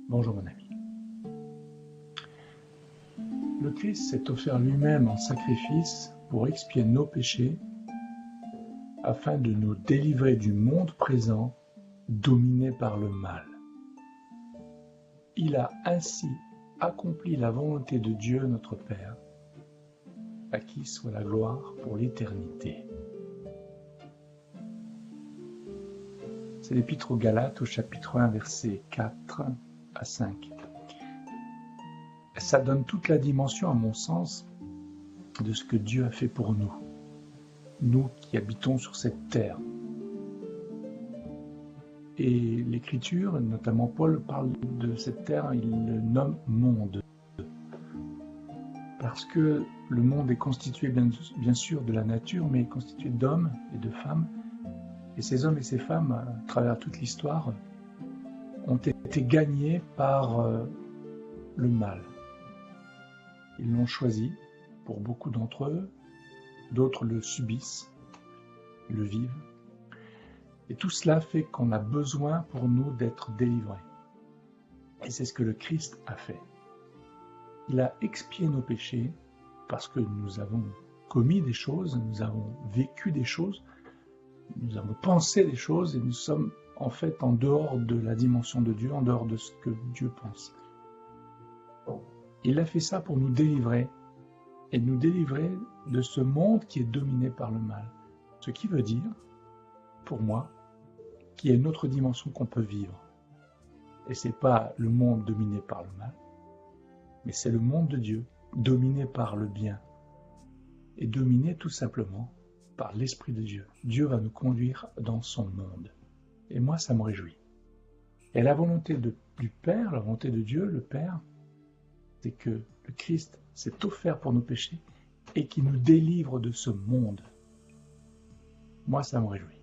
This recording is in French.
Bonjour mon ami. Le Christ s'est offert lui-même en sacrifice pour expier nos péchés afin de nous délivrer du monde présent dominé par le mal. Il a ainsi accompli la volonté de Dieu notre Père, à qui soit la gloire pour l'éternité. C'est l'Épître aux Galates au chapitre 1, versets 4 à 5. Ça donne toute la dimension, à mon sens, de ce que Dieu a fait pour nous, nous qui habitons sur cette terre. Et l'Écriture, notamment Paul, parle de cette terre, il le nomme monde. Parce que le monde est constitué bien sûr de la nature, mais constitué d'hommes et de femmes. Et ces hommes et ces femmes, à travers toute l'histoire, ont été gagnés par le mal. Ils l'ont choisi pour beaucoup d'entre eux, d'autres le subissent, le vivent. Et tout cela fait qu'on a besoin pour nous d'être délivrés. Et c'est ce que le Christ a fait. Il a expié nos péchés parce que nous avons commis des choses, nous avons vécu des choses, nous avons pensé des choses et nous sommes en fait en dehors de la dimension de Dieu, en dehors de ce que Dieu pense. Il a fait ça pour nous délivrer et nous délivrer de ce monde qui est dominé par le mal. Ce qui veut dire, pour moi, qu'il y a une autre dimension qu'on peut vivre. Et c'est pas le monde dominé par le mal, mais c'est le monde de Dieu, dominé par le bien. Et dominé tout simplement par l'Esprit de Dieu. Dieu va nous conduire dans son monde. Et moi, ça me réjouit. Et la volonté du Père, la volonté de Dieu, le Père, c'est que le Christ s'est offert pour nos péchés et qu'il nous délivre de ce monde. Moi, ça me réjouit.